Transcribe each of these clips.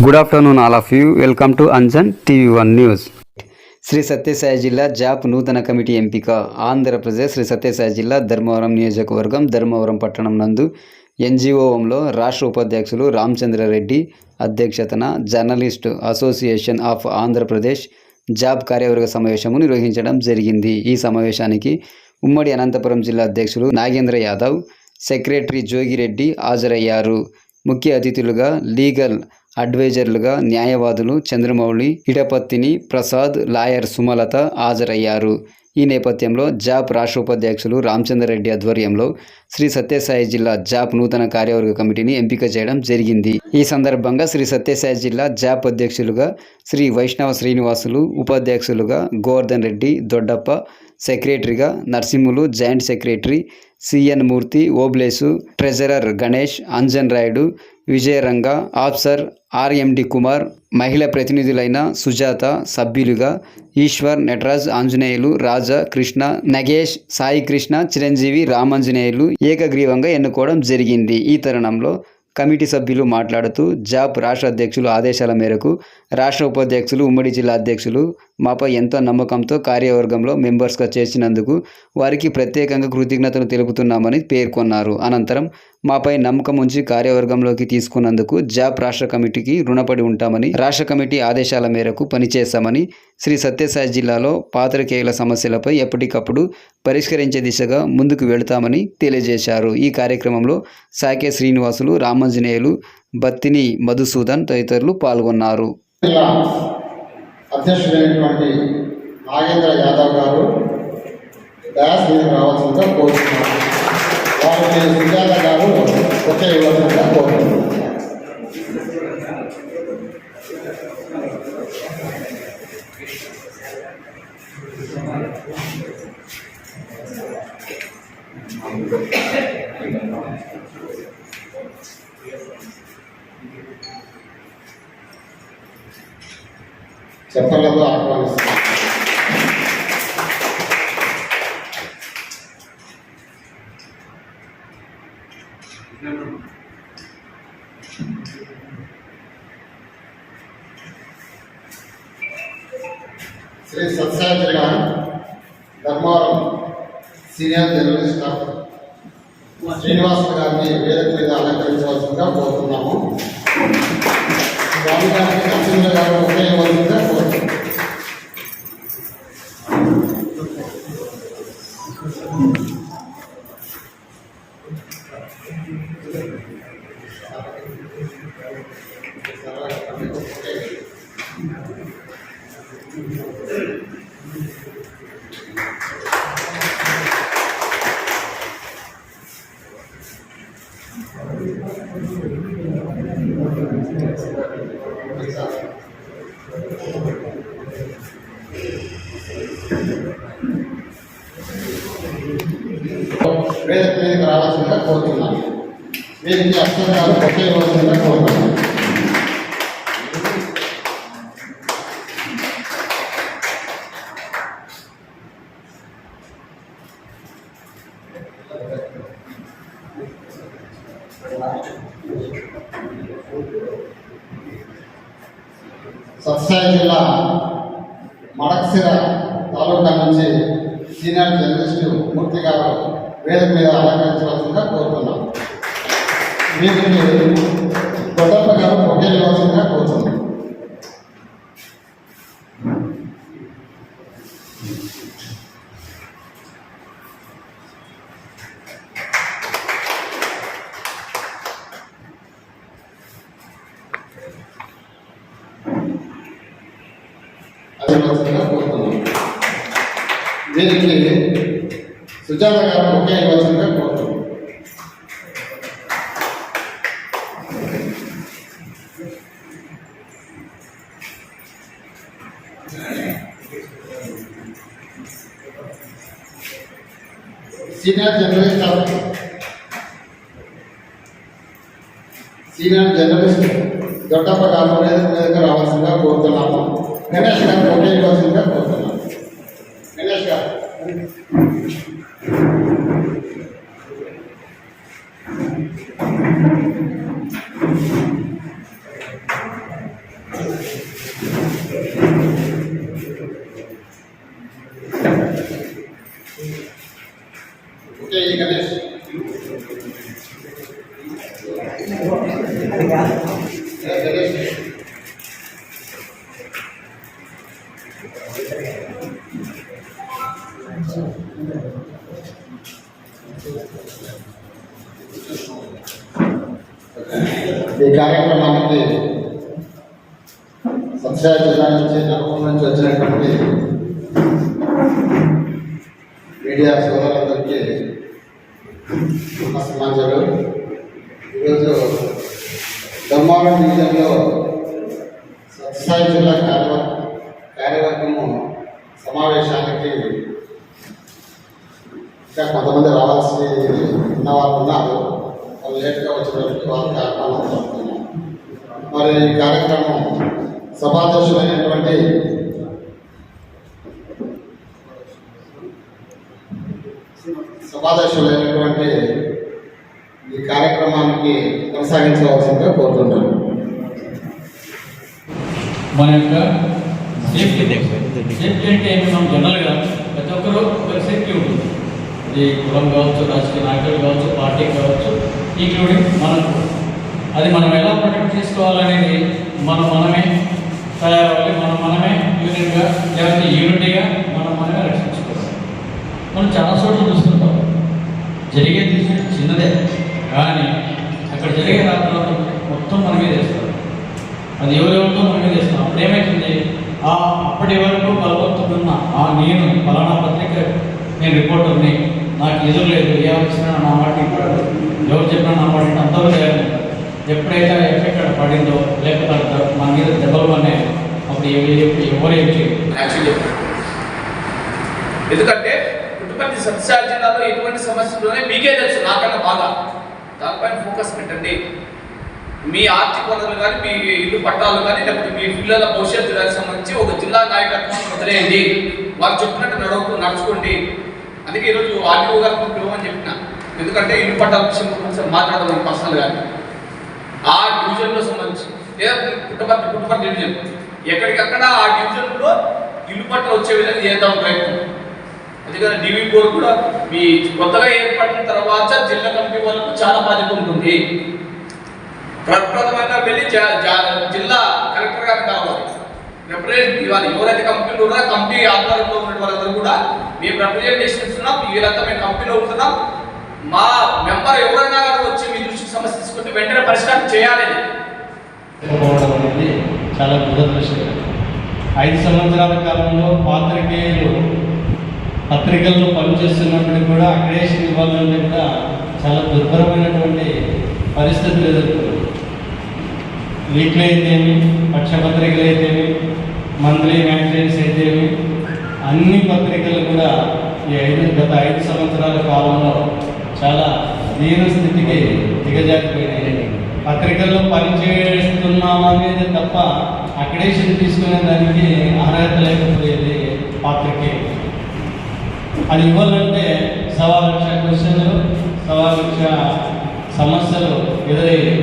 Good afternoon all of you. Welcome to Anjan TV news. Shri Sathya Sai జిల్లా జాప్ నూతన కమిటీ ఎంపిక. ఆంధ్రప్రదేశ్ శ్రీ సత్యసాయి జిల్లా ధర్మవరం నియోజకవర్గం ధర్మవరం పట్టణం నందు ఎన్జిఓంలో రాష్ట్ర ఉపాధ్యక్షులు రామచంద్రారెడ్డి అధ్యక్షతన journalist association of Andhra Pradesh job కార్యవర్గ సమావేశము నిర్వహించడం జరిగింది. ఈ సమావేశానికి ఉమ్మడి అనంతపురం జిల్లా అధ్యక్షులు నాగేంద్ర యాదవ్, సెక్రటరీ జోగిరెడ్డి హాజరయ్యారు. ముఖ్య అతిథులుగా లీగల్ అడ్వైజర్లుగా న్యాయవాదులు చంద్రమౌళి, ఇడపత్తిని ప్రసాద్, లాయర్ సుమలత హాజరయ్యారు. ఈ నేపథ్యంలో జాప్ రాష్ట్ర ఉపాధ్యక్షులు రామచంద్రారెడ్డి ఆధ్వర్యంలో శ్రీ సత్యసాయి జిల్లా జాప్ నూతన కార్యవర్గ కమిటీని ఎంపిక చేయడం జరిగింది. ఈ సందర్భంగా శ్రీ సత్యసాయి జిల్లా జాప్ అధ్యక్షులుగా శ్రీ వైష్ణవ శ్రీనివాసులు, ఉపాధ్యక్షులుగా గోవర్ధన్ రెడ్డి, దొడ్డప్ప, సెక్రటరీగా నరసింహులు, జాయింట్ సెక్రటరీ సిఎన్ మూర్తి, Obulesu, treasurer Ganesh, Anjan Rayudu, Vijayaranga, officer RMD Kumar, మహిళా ప్రతినిధులైన సుజాత, సభ్యులుగా ఈశ్వర్, నటరాజ్, ఆంజనేయులు, రాజా, కృష్ణ, నగేష్, సాయి కృష్ణ, చిరంజీవి, రామాంజనేయులు ఏకగ్రీవంగా ఎన్నుకోవడం జరిగింది. ఈ తరుణంలో కమిటీ సభ్యులు మాట్లాడుతూ జాప్ రాష్ట్ర అధ్యక్షులు ఆదేశాల మేరకు రాష్ట్ర ఉపాధ్యక్షులు, ఉమ్మడి జిల్లా అధ్యక్షులు మాపై ఎంతో నమ్మకంతో కార్యవర్గంలో మెంబర్స్గా చేర్చినందుకు వారికి ప్రత్యేకంగా కృతజ్ఞతలు తెలుపుతున్నామని పేర్కొన్నారు. అనంతరం మాపై నమ్మకం ఉంచి కార్యవర్గంలోకి తీసుకున్నందుకు జాప్ రాష్ట్ర కమిటీకి రుణపడి ఉంటామని, రాష్ట్ర కమిటీ ఆదేశాల మేరకు పనిచేస్తామని, శ్రీ సత్యసాయి జిల్లాలో పాత్రికేయుల సమస్యలపై ఎప్పటికప్పుడు పరిష్కరించే దిశగా ముందుకు వెళతామని తెలియజేశారు. ఈ కార్యక్రమంలో సాకే శ్రీనివాసులు, రామాంజనేయులు, బత్తిని మధుసూదన్ తదితరులు పాల్గొన్నారు. అధ్యక్షుడైనటువంటి నాగేంద్ర యాదవ్ గారు డాష్ మీద రావాల్సిందిగా కోరుతున్నారు. వారికి సుజాత గారు ఒకే ఇవ్వాల్సిందిగా కోరుతున్నారు. చెప్పలేదు ఆహ్వానిస్తున్నారు. శ్రీ సత్యసాయి జిల్లా ధర్మవరం సీనియర్ జర్నలిస్ట్ శ్రీనివాస్ గారిని వేదిక మీద అలంకరించవలసిందిగా కోరుతున్నాము. స్వామి గారికి నరసింహ గారు ఒకే ఇవ్వాల్సిందిగా కోరుతున్నాము. వేదిక మీదకి రావాల్సిందిగా కోరుతున్నాను. వీరికి అక్షరాలు ఒకే ఇవ్వాల్సిందిగా కోరుతున్నాను. సత్యసాయి జిల్లా మడకసిర తాలూకా నుంచి సీనియర్ జర్నలిస్టు మూర్తి గారు వేదిక మీద అలంకరించవలసిందిగా కోరుతున్నాం. వీరికి దొడ్డప్ప గారు ఒకే ఇవ్వాల్సిందిగా కోరుతున్నాం. వీరికి సుజాత గారు ఒకే ఇవ్వాల్సిందిగా కోరుతున్నాం. సీనియర్ జర్నలిస్ట్ దొడ్డప్ప గారు వేదిక మీదకి రావాల్సిందిగా కోరుతున్నాము. గణేష్ గారు ఒకే ఇవ్వాల్సిందిగా కోరుతున్నాము. గణేష్ గారు ఈ కార్యక్రమానికి సత్యసాయి జిల్లా నుంచి నలుగురు నుంచి వచ్చినటువంటి మీడియా సోదరులందరికీ నమస్కారాలు. ఈరోజు ధర్మవరం డివిజన్లో సత్యసాయి జిల్లా కార్యవర్గము సమావేశానికి ఇంకా కొంతమంది రావాల్సి ఉన్న వాళ్ళు ఉన్నారు. వాళ్ళు లేట్గా వచ్చినటువంటి వాళ్ళకి ఆహ్వానం పడుతున్నాం. మరి ఈ కార్యక్రమం సభాధ్యక్షులైనటువంటి ఈ కార్యక్రమానికి కొనసాగించవలసిందిగా కోరుతున్నాను. మన యొక్క సేఫ్టీ అంటే మనం జనరల్గా ప్రతి ఒక్కరు ఒక సేఫ్టీ ఉంటుంది. అది కులం కావచ్చు, రాజకీయ నాయకులు కావచ్చు, పార్టీ కావచ్చు, ఇంక్లూడింగ్ మనకు. అది మనం ఎలా ప్రొటెక్ట్ చేసుకోవాలనేది మనమే తయారవ్వాలి. మనమే యూనిట్గా లేకపోతే యూనిటీగా మనమే రక్షించుకోవాలి. మనం చాలా చోట్ల చూస్తుంటాం, జరిగేది చిన్నదే కానీ అక్కడ జరిగే రాత్రులు మొత్తం మన మీద వేస్తారు. అది ఎవరెవరితో మన మీద వేస్తాం. అప్పుడు ఏమవుతుంది, అప్పటి వరకు బలవంతుడున్న నేను ఫలానా పత్రిక నేను రిపోర్టర్ని, నాకు ఎదురు లేదు, ఏ వచ్చినా నా మాట ఇప్పుడు ఎవరు చెప్పినా నా మాట అంతవరకు తయారు. ఎప్పుడైతే ఎక్కడ పడిందో లేకపోతే మన మీద దెబ్బలు అన్నాయి, అప్పుడు ఎవరు ఏం చేయరు. ఎందుకంటే పుట్టుపర్తి సత్యసాయి జిల్లాలో ఎటువంటి సమస్యలునే మీకే తెలుసు నాకన్నా బాగా. దానిపైన ఫోకస్ పెట్టండి. మీ ఆర్థిక వనరులు కానీ, మీ ఇల్లు పట్టాలు కానీ, లేకపోతే మీ పిల్లల భవిష్యత్తు దానికి సంబంధించి ఒక జిల్లా నాయకత్వం వదిలేయండి. వారు చెప్పినట్టు నడుచుకోండి. అందుకే ఈరోజు ఆర్టీఓ గారికి పిలవమని చెప్పిన. ఎందుకంటే ఇల్లు పట్టాల విషయం గురించి మాట్లాడదాం పర్సనల్ కానీ. ఆ డివిజన్లో సంబంధించి లేదా పుట్టపర్తి డివిజన్ ఎక్కడికక్కడ ఆ డివిజన్లో ఇల్లు పట్టాలు వచ్చే విధంగా చేద్దాం ప్రయత్నం. అందుకని డివి బోర్డు కూడా మీ కొత్తగా ఏర్పడిన తర్వాత జిల్లా కమిటీ వాళ్ళకు చాలా బాధ్యత ఉంటుంది. ప్రప్రథమంగా వెళ్ళి జిల్లా కలెక్టర్ గారు కావాలి, రిప్రజెంటేషన్ ఇవ్వాలి. ఎవరైతే కంపెనీలు ఉన్నారో కంపెనీ ఆధ్వర్యంలో ఉన్న వాళ్ళందరూ కూడా మేము రిప్రజెంటేషన్ ఇస్తున్నాం, వీళ్ళంతా మేము కంపెనీలో ఉంటున్నాం, మా మెంబర్ ఎవరైనా వచ్చి మీ దృష్టికి సమస్య తీసుకుంటే వెంటనే పరిష్కారం చేయాలి. అనేది చాలా దురదృష్టం. 5 సంవత్సరాల కాలంలో పత్రికల్లో పనిచేస్తున్నప్పుడు కూడా అక్రిడేషన్ ఇవ్వాలంటే కూడా చాలా దుర్భరమైనటువంటి పరిస్థితులు ఎదుర్కొన్నారు. వీక్లీ అయితేమి, పక్షపత్రికలు అయితేమి, మంత్లీ మ్యాగజైన్స్ అయితేమి, అన్ని పత్రికలు కూడా గత 5 సంవత్సరాల కాలంలో చాలా దీన స్థితికి దిగజారిపోయినాయి. పత్రికల్లో పనిచేస్తున్నామనేది తప్ప అక్రిడేషన్ తీసుకునే దానికి అర్హత లేకపోయేది పాత్రికే. అది ఇవ్వాలంటే 1,00,000 క్వశ్చన్లు, 1,00,000 సమస్యలు ఎదురయ్యాయి.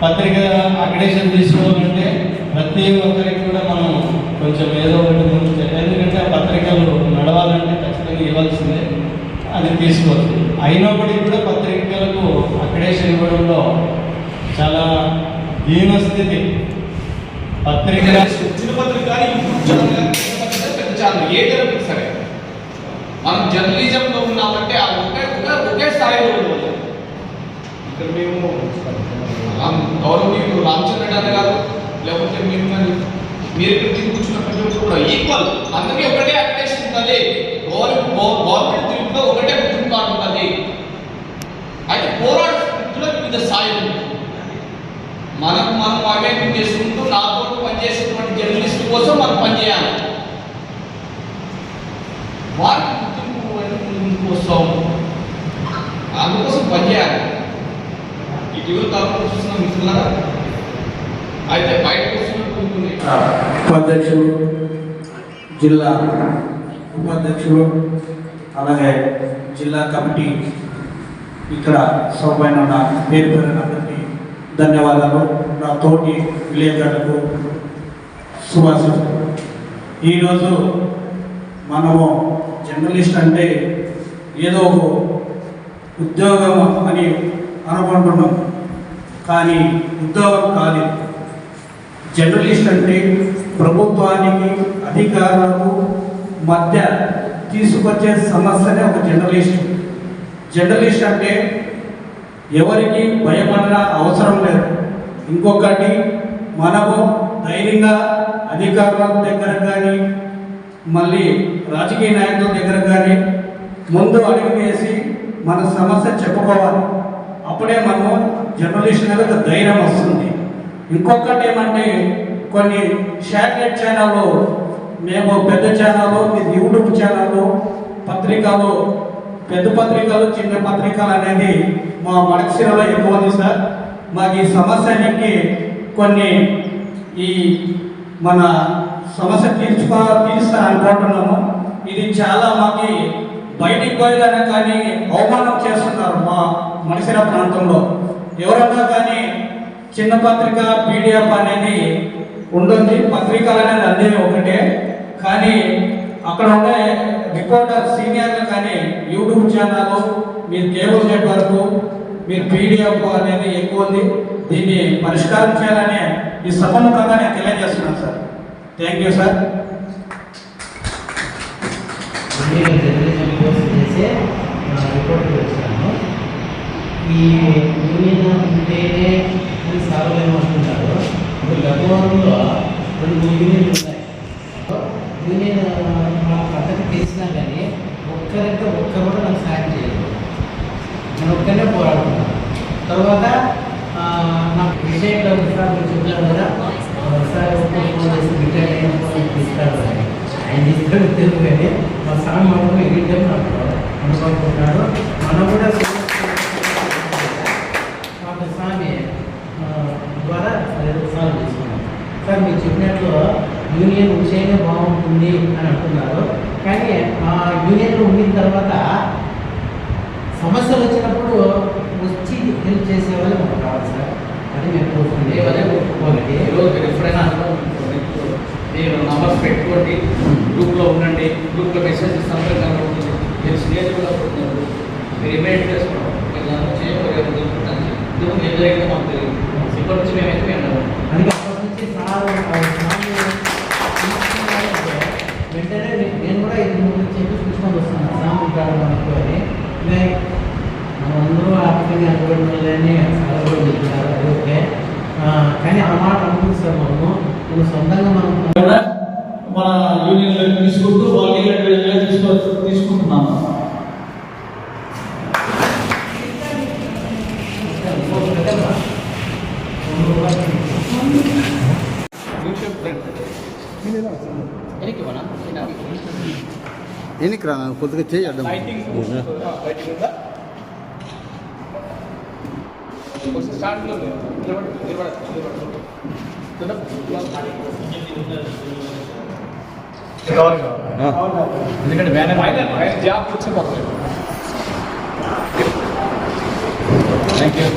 పత్రిక అక్రిడేషన్ తీసుకోవాలంటే ప్రతి ఒక్కరికి కూడా మనం కొంచెం ఏదో ఒకటి ముందు, ఎందుకంటే ఆ పత్రికలు నడవాలంటే ఖచ్చితంగా ఇవ్వాల్సిందే, అది తీసుకోవచ్చు. అయినప్పటికీ కూడా పత్రికలకు అక్రిడేషన్ ఇవ్వడంలో చాలా దీనస్థితి. పత్రిక చిన్న పత్రిక ఏదైనా సరే మనం జర్నలిజంలో ఉన్నామంటే ఒకే స్థాయిలో ఉండదు. ఇక్కడ మేము గౌరవనీయులు రామచంద్ర గారు లేకపోతే మీరు ఇక్కడ కూర్చున్న ప్రతి ఒక్కరు కూడా ఈక్వల్. అందుకే ఒకటే అక్రిడేషన్ ఉంటుంది. గవర్నమెంట్ తీర్పులో ఒకటే గుర్తింపు కార్డు ఉంటుంది. అయితే పోరాట స్ఫూర్తిలో వివిధ స్థాయిలు మనం అవేకం చేసుకుంటూ నాతో పనిచేసేటువంటి జర్నలిస్టు కోసం మనం పనిచేయాలి. వారికి గుర్తింపు వస్తాం, అందుకోసం పనిచేయాలి. ఇటీవల కాలంలో చూసిన మిత్రులారా, అయితే బయట ఉపాధ్యక్షులు, జిల్లా ఉపాధ్యక్షులు, అలాగే జిల్లా కమిటీ ఇక్కడ సభపైన ఉన్న పేరు పేరునందరికీ ధన్యవాదాలు. నా తోటి విలేకరులకు శుభాశిస్తులు. ఈరోజు మనము జర్నలిస్ట్ అంటే ఏదో ఒక ఉద్యోగం అని అనుకుంటున్నాం. కానీ ఉద్యోగం కాదు. జర్నలిస్ట్ అంటే ప్రభుత్వానికి అధికారులకు మధ్య తీసుకొచ్చే సమస్యనే ఒక జర్నలిస్ట్. జర్నలిస్ట్ అంటే ఎవరికి భయపడిన అవసరం లేదు. ఇంకొకటి, మనము ధైర్యంగా అధికారుల దగ్గర కానీ మళ్ళీ రాజకీయ నాయకుల దగ్గర కానీ ముందు అడుగు వేసి మన సమస్య చెప్పుకోవాలి. అప్పుడే మనము జర్నలిస్ట్ మీద ఒక ధైర్యం వస్తుంది. ఇంకొకటి ఏమంటే, కొన్ని శాటిలైట్ ఛానళ్ళు, మేము పెద్ద ఛానళ్ళు, యూట్యూబ్ ఛానళ్ళు, పత్రికలు, పెద్ద పత్రికలు, చిన్న పత్రికలు అనేది మా మడకశిరలో ఎక్కువ ఉంది సార్. మాకు ఈ సమస్యకి కొన్ని ఈ మన సమస్య తీరుస్తారనుకుంటున్నాము. ఇది చాలా మాకు బయటికి పోయేదనే కానీ అవమానం చేస్తున్నారు మా మడకశిర ప్రాంతంలో. ఎవరన్నా కానీ చిన్న పత్రిక పీడిఎఫ్ అనేది ఉంటుంది, పత్రికలు అనేది అన్నీ ఒకటే. కానీ అక్కడ ఉండే రిపోర్టర్ సీనియర్లు కానీ యూట్యూబ్ ఛానల్, మీరు కేబుల్ నెట్వర్క్, మీరు పీడిఎఫ్ అనేది ఎక్కువ ఉంది. దీన్ని పరిష్కారం చేయాలని ఈ సభముఖంగా నేను తెలియజేస్తున్నాను sir. Thank you sir. Report వచ్చాను. ఈ యూనియన్ ఉంటేనే సార్వలేమంటున్నారు. ఇప్పుడు గతంలో 2-3 యూనియన్లు ఉన్నాయి. యూనియన్ మా పద్ధతి తెలిసినా కానీ ఒక్కరు కూడా నాకు సాయం చేయలేదు. నేను ఒక్కనే పోరాడుతున్నాను. తర్వాత నాకు విషయంలో చెప్పాను కదా సార్, ఫోన్ చేసి రిటైర్ అయిన ఫోన్ తీసుకురాడు అని. ఆయన తీసుకొని తెలుగు కానీ మా సార్ మాత్రం ఎగిరిటం నాకు అనుకుంటున్నాడు. మనం కూడా మాకు స్వామి ద్వారా సాల్వ్ చేసుకున్నాం. సార్ మీరు చెప్పినట్లు యూనియన్ ఉంటేనే బాగుంటుంది అని అంటున్నారు. కానీ ఆ యూనియన్లో ఉండిన తర్వాత సమస్యలు వచ్చినప్పుడు వచ్చి హెల్ప్ చేసేవాళ్ళు మాకు కావాలి సార్. అది మేము కోరుకుంటే ఒకటి ఎప్పుడైనా మీరు నంబర్స్ పెట్టుకోండి, గ్రూప్లో ఉండండి, గ్రూప్లో మెసేజ్ సంపర్కంగా ఉంటుంది. మీరు స్నేహితులు కూడా పుట్టినప్పుడు మీరు ఇమీడియట్ చేసుకోవడం, మీరు దాన్ని చేయకూడదు. ఎదురైతే మాకు తెలియదు. ఇప్పటి నుంచి మేమైతే మేము అందుకే అప్పటి నుంచి సార్ వెంటనే నేను కూడా ఇది చెప్పి చూసుకొని వస్తున్నాను. సార్ ఉంటాడు మనకు అని మనందరూ ఆర్థికంగా అనుకోవడంలోనే సార్ కూడా చెప్తున్నారు. అది ఓకే. కానీ ఆ మాట అనుకుంది సార్, మనము ఇప్పుడు సొంతంగా మనం మన యూనియన్లో తీసుకుంటూ వాళ్ళు తీసుకుంటున్నాము. ఎన్నికరా కొద్దిగా చేయడం ఎందుకంటే బ్యానర్ జాబ్ వచ్చి థ్యాంక్ యూ.